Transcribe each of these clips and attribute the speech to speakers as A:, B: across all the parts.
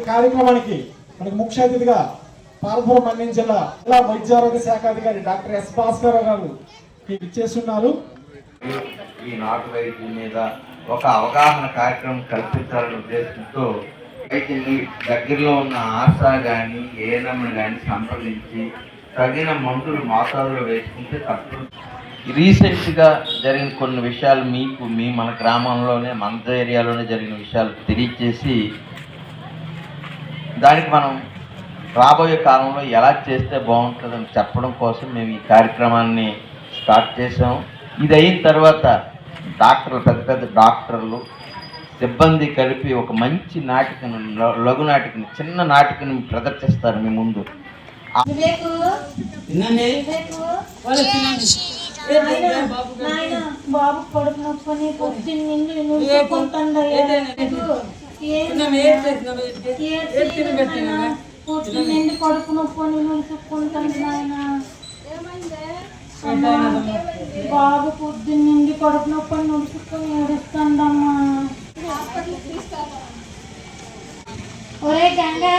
A: కార్యక్రమానికి మనకి ముఖ్య అతిథిగా పాలపురం మన్యం జిల్లా వైద్య ఆరోగ్య శాఖ అధికారి డాక్టర్ ఎస్ భాస్కర్ గారు ఇచ్చేస్తున్నారు.
B: ఈ నాటు వైద్యం మీద ఒక అవగాహన కార్యక్రమం కల్పించాలనే ఉద్దేశంతో దగ్గరలో ఉన్న ఆశా కానీ ఏఎన్ఎం కానీ సంప్రదించి తగిన మందులు మోతాదులో వేసుకుంటే తప్పదు. రీసెంట్గా జరిగిన కొన్ని విషయాలు మన గ్రామంలోనే మన ఏరియాలోనే జరిగిన విషయాలు తెలియచేసి దానికి మనం రాబోయే కాలంలో ఎలా చేస్తే బాగుంటుందని చెప్పడం కోసం మేము ఈ కార్యక్రమాన్ని స్టార్ట్ చేసాం. ఇది అయిన తర్వాత పెద్ద పెద్ద డాక్టర్లు సిబ్బంది కలిపి ఒక మంచి నాటికను, లఘు నాటికను, చిన్న నాటికను ప్రదర్శిస్తారు మీ ముందు.
C: బాబు కడుపు నొప్పని పొద్దున్నండి కడుపు నొప్పని నులుసుకుంటాను నాయన. బాబు పొద్దున్నండి కడుపు నొప్పని నులుసుకొని ఏడుస్తాడమ్మా. ఒరే గంగా,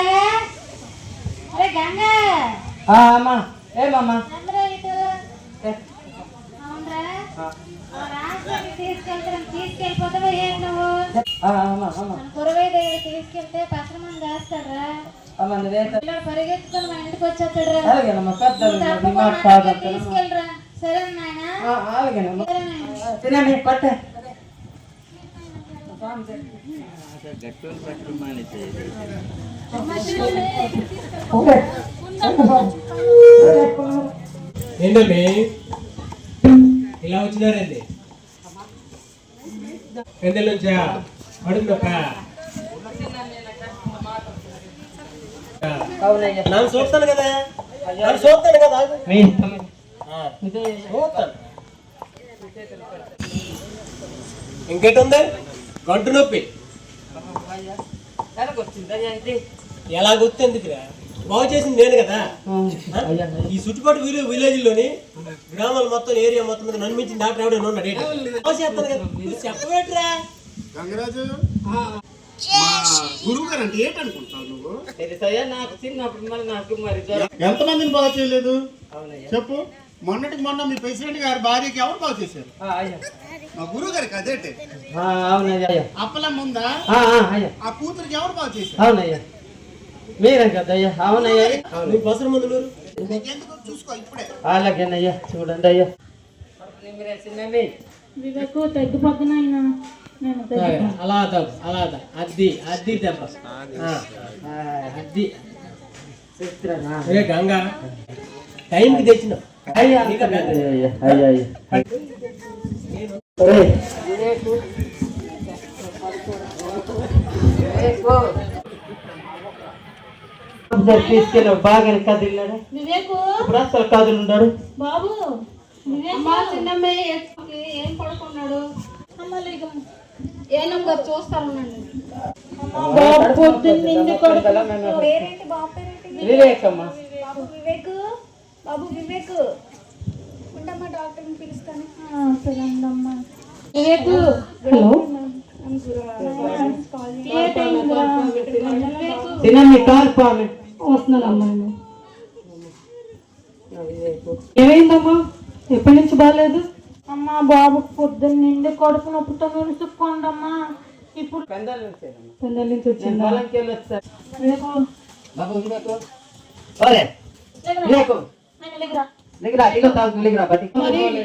C: ఒరే గంగా.
D: అమ్మా ఏమమ్మా
C: తీసుకెళ్ళిపోతావా ఏం నువ్వు? కురవై దగ్గర తీసుకెళ్తే పసరమని చేస్తాడరా, పరిగెత్తుకొని మా ఇంటికి వచ్చేస్తాడరా. తీసుకెళ్ళరా. సరే నాయన.
A: ఏంటండి ఇలా వచ్చినారండి? పెద్దల నుంచా? అడుగునొక్క నన్ను చూస్తాను కదా, చూస్తాను కదా. ఇంకేటుంది? గంటు నొప్పి ఎలా గుర్తెందుకురా? బాగు చేసింది నేను కదా. ఈ చుట్టుపక్కల విలేజ్లోని గ్రామాలు మొత్తం ఏరియా మొత్తం మీద నన్ను మించిన డాక్టర్ ఎవడైనా ఉన్నాడు? చేస్తాను కదా. చెప్పబెట్టరా గంగరాజు. గురువు గారు అంటే ఏంటనుకుంటావు నువ్వు?
D: నాకు చిన్నప్పుడు నాకు మరి
A: ఎంతమందిని బాగు చేయలేదు చెప్పు. మొన్నటికి మొన్న మీ ప్రెసిడెంట్ గారి భార్యకి ఎవరు బాగు చేశారు? మా గురువు గారికి అదేంటి అప్పలం ఉందా? ఆ కూతురికి ఎవరు బాగు చేశారు?
D: అవునయ్యా మీరే కదయ్యా. అవునయ్యా
A: బసర మందులు
D: చూసుకో ఇప్పుడే. అలాగేనయ్యా చూడండి అయ్యా.
C: వివేకు తగ్గిపోతున్నాయినా.
A: అలా అద్ది అద్ది దెబ్బ అద్ది. గంగా టైంకి తెచ్చిన
D: తీసుకెళ్ళి బాగా కదిలినాడు. ఇప్పుడు అసలు కదులున్నాడు
C: బాబు. చిన్నమ్మాయి ఏం పడుకున్నాడు? ఏనం గారు చూస్తానండి.
D: వివేకమ్మా.
C: బాబు వివేక్ ఉండమ్మా, డాక్టర్ని పిలుస్తాను. సరేమ్మా. వివేక్ వస్తున్నానమ్మా.
E: ఏమైందమ్మా? ఎప్పటి నుంచి బాగాలేదు?
C: అమ్మా బాబు పొద్దున్నండి కడుపు నొప్పితో విరుచుకోండమ్మా. ఇప్పుడు
E: పెందల నుంచి వచ్చిందా? మరి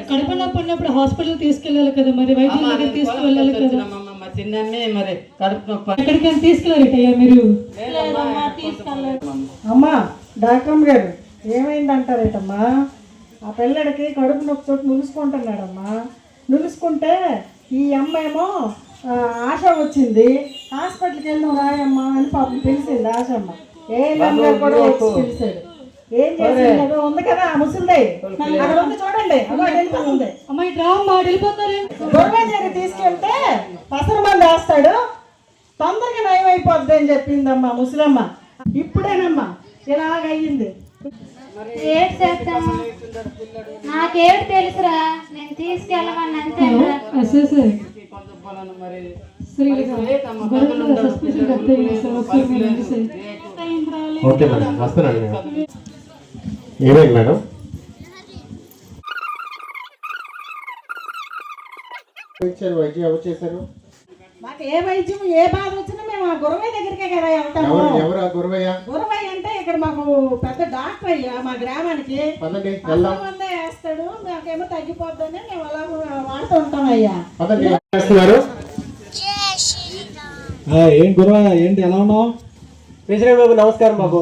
E: కడుపు నొప్పి ఉన్నప్పుడు హాస్పిటల్ తీసుకెళ్ళాలి కదా, మరి వైద్యుల దగ్గర తీసుకువెళ్ళాలి కదా.
D: మరి కడుపు నొప్పి
E: ఎక్కడికైనా తీసుకెళ్ళారటయ్యా మీరు?
F: అమ్మా డాక్టర్ గారు ఏమైందంటారేటమ్మా? ఆ పిల్లడికి కడుపు నొప్పి చోటు నులుసుకుంటున్నాడమ్మా. నులుసుకుంటే ఈ అమ్మేమో ఆశ వచ్చింది, హాస్పిటల్కి వెళ్ళి రాయమ్మా అని పాపం పిలిచింది ఆశమ్మ. ఏ కూడా వచ్చి పిలిచాడు. ఏం చేసింది ఉంది కదా ముసలిదే అక్కడ ఉంది చూడండి.
E: అమ్మాయి డ్రామా వెళ్ళిపోతారు.
F: గొడవ తీసుకెళ్తే పసరు మంది వేస్తాడు, తొందరగా నయం అయిపోద్ది అని చెప్పిందమ్మా ముసలమ్మ. ఇప్పుడేనమ్మా ఇలాగయ్యింది.
C: ఏడు చేస్తాము, నాకేడు తెలుసురా, నేను తీసుకెళ్ళమని అంతే.
D: కొంచెం పొలాన్ని మరి
E: సరే గొడవలు సస్పెన్షన్ కట్టే సార్ ఒకసారి మీరు రండి సార్.
G: ఓకే మేడం వస్తున్నాను మేడం. ఏమైంది మేడం? ఇచ్చారు వైద్యం ఎవరు చేశారు?
F: మాకు ఏ వైద్యం ఏ బాధ వచ్చినా మేము ఆ గురవయ్య దగ్గరికే కదా వెళ్తాము.
G: ఎవరు ఆ గురవయ్య?
F: గురవయ్య అంటే ఇక్కడ మాకు పెద్ద డాక్టర్ అయ్యా మా గ్రామానికి.
G: పదండి
F: మందే వేస్తాడు, మాకేమో తగ్గిపోద్దని మేము అలా వాడుతూ ఉంటాం అయ్యా.
G: పదండి. చేస్తున్నారు
H: ఏం గురవయ్య, ఏంటి ఎలా ఉన్నావు?
A: ప్రెసిడెంట్ బాబు నమస్కారం బాబు.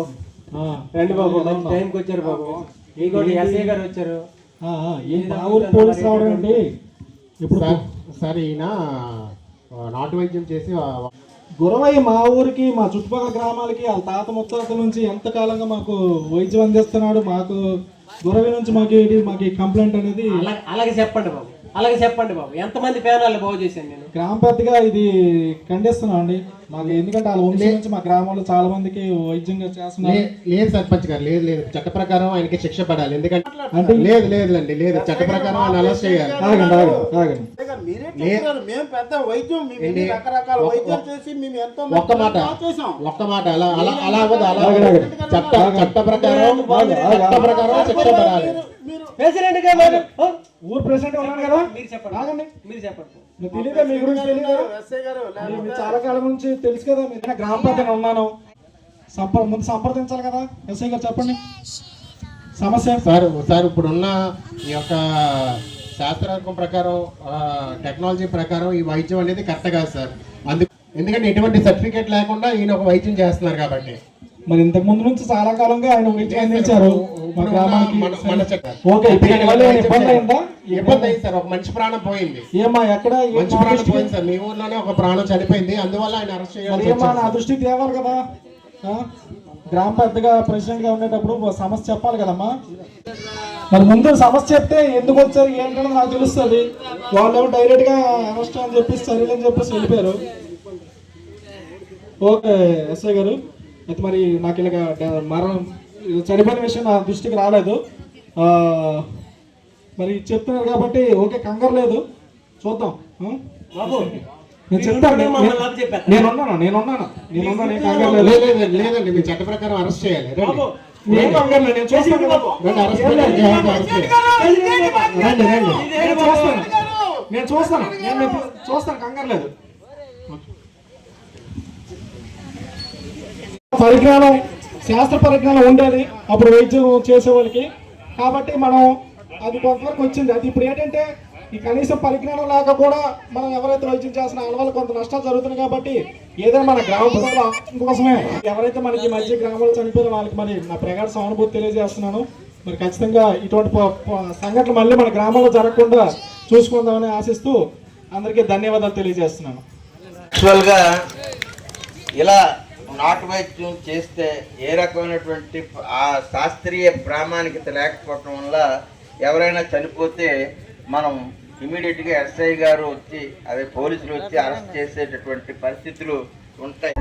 A: రండి బాబు, మంచి టైంకి వచ్చారు బాబు. ఈ కూడా ఎస్ఐ గారు వచ్చారు.
H: ఏం మా ఊరు పోలీసు రావడం ఏంటి? ఇప్పుడు
G: సార్ ఈయన నాటు వైద్యం చేసి
H: గురవయ్య మా ఊరికి, మా చుట్టుపక్కల గ్రామాలకి వాళ్ళ తాత ముత్తాతల నుంచి ఎంతకాలంగా మాకు వైద్యం అందిస్తున్నాడు. మాకు గురవయ్య నుంచి మాకు ఈ కంప్లైంట్ అనేది
A: అలాగే చెప్పండి బాబు, అలాగే చెప్పండి బాబు. ఎంతమంది పేనాలు బాగు చేశాను నేను.
H: గ్రామ పెద్దగా ఇది ఖండిస్తున్నాం అండి మాకు, ఎందుకంటే వాళ్ళ వంశీ నుంచి మా గ్రామంలో చాలా మందికి వైద్యంగా చేస్తున్నారు.
G: లేదు సర్పంచ్ గారు, లేదు లేదు, చట్ట ప్రకారం ఆయనకి శిక్ష పడాలి. ఎందుకంటే అంటే లేదు లేదులండి, లేదు, చట్ట ప్రకారం ఆయన అరెస్ట్ చేయాలి.
D: మేము పెద్ద వైద్యం రకరకాల వైద్యం చేసి మేము ఎంతో
G: ఒక్క మాట అలా అలా అలా అవ్వదు. అలా చట్ట ప్రకారం శిక్ష పడాలి.
A: ప్రెసిడెంట్ గారు
H: ఊరు ప్రెసిడెంట్ ఉన్నాను కదా,
A: మీరు చెప్పండి, మీరు చెప్పండి.
H: మీకు తెలియదా? మీ గురించి తెలియదా? మీరు చాలా కాలం నుంచి తెలుసు కదా. మీరు గ్రామ పెద్దగా ఉన్నాను, ముందు సంప్రదించాలి కదా. ఎస్ఐ గారు చెప్పండి సమస్య.
G: సార్ ఇప్పుడున్న ఈ యొక్క శాస్త్రార్థం ప్రకారం, టెక్నాలజీ ప్రకారం ఈ వైద్యం అనేది కరెక్ట్ కాదు సార్. ఎందుకంటే ఎటువంటి సర్టిఫికేట్ లేకుండా ఈయన ఒక వైద్యం చేస్తున్నారు కాబట్టి.
H: మరి ఇంతకు ముందు నుంచి చాలా కాలంగా ఆయన వైద్యం అందించారు మా గ్రామానికి. ఓకే,
G: ఇబ్బంది అయింది సార్, ఒక మనిషి ప్రాణం పోయింది.
H: ఏమా ఎక్కడ
G: మంచి ప్రాణం పోయింది సార్, మీ ఊర్లోనే ఒక ప్రాణం చనిపోయింది, అందువల్ల ఆయన అరెస్ట్ చేయాలి.
H: ఏమా నా దృష్టికి తేవాలి కదా. గ్రామ పెద్దగా ప్రెసిడెంట్ గా ఉండేటప్పుడు సమస్య చెప్పాలి కదమ్మా. మరి ముందు సమస్య చెప్తే ఎందుకు వచ్చారు ఏంటో నాకు తెలుస్తుంది. వాళ్ళు ఏమో డైరెక్ట్ గా అరెస్ట్ అని చెప్పేసి చర్యలని చెప్పేసి వెళ్ళిపోయారు. ఓకే ఎస్ఐ గారు, అయితే మరి నాకు ఇలాగ చనిపోయిన విషయం నా దృష్టికి రాలేదు. మరి చెప్తున్నారు కాబట్టి ఓకే, కంగారు లేదు, చూద్దాం. నేను చెప్తాను, నేనున్నాను.
G: లేదండి, మీ చట్ట ప్రకారం అరెస్ట్ చేయాలి.
H: నేను కంగారు లేదు, నేను చూస్తాను. నేను చూస్తాను, కంగారు లేదు. పరిజ్ఞానం, శాస్త్ర పరిజ్ఞానం ఉండేది అప్పుడు వైద్యం చేసేవాళ్ళకి, కాబట్టి మనం అది కొంతవరకు వచ్చింది. అది ఇప్పుడు ఏంటంటే ఈ కనీసం పరిజ్ఞానం లేక కూడా మనం ఎవరైతే వైద్యం చేస్తున్న వాళ్ళ వల్ల కొంత నష్టాలు జరుగుతున్నాయి. కాబట్టి ఏదైనా మన గ్రామ ప్రజల కోసమే ఎవరైతే మనకి మధ్య గ్రామాలు చనిపోయిన వాళ్ళకి మరి నా ప్రగాఢ సానుభూతి తెలియజేస్తున్నాను. మరి ఖచ్చితంగా ఇటువంటి సంఘటనలు మళ్ళీ మన గ్రామంలో జరగకుండా చూసుకుందామని ఆశిస్తూ అందరికీ ధన్యవాదాలు తెలియజేస్తున్నాను.
B: యాక్చువల్గా ఇలా నాటు వైద్యం చేస్తే ఏ రకమైనటువంటి ఆ శాస్త్రీయ ప్రామాణికత లేకపోవటం వల్ల ఎవరైనా చనిపోతే మనం ఇమీడియట్గా ఎస్ఐ గారు వచ్చి, అదే పోలీసులు వచ్చి అరెస్ట్ చేసేటటువంటి పరిస్థితులు ఉంటాయి.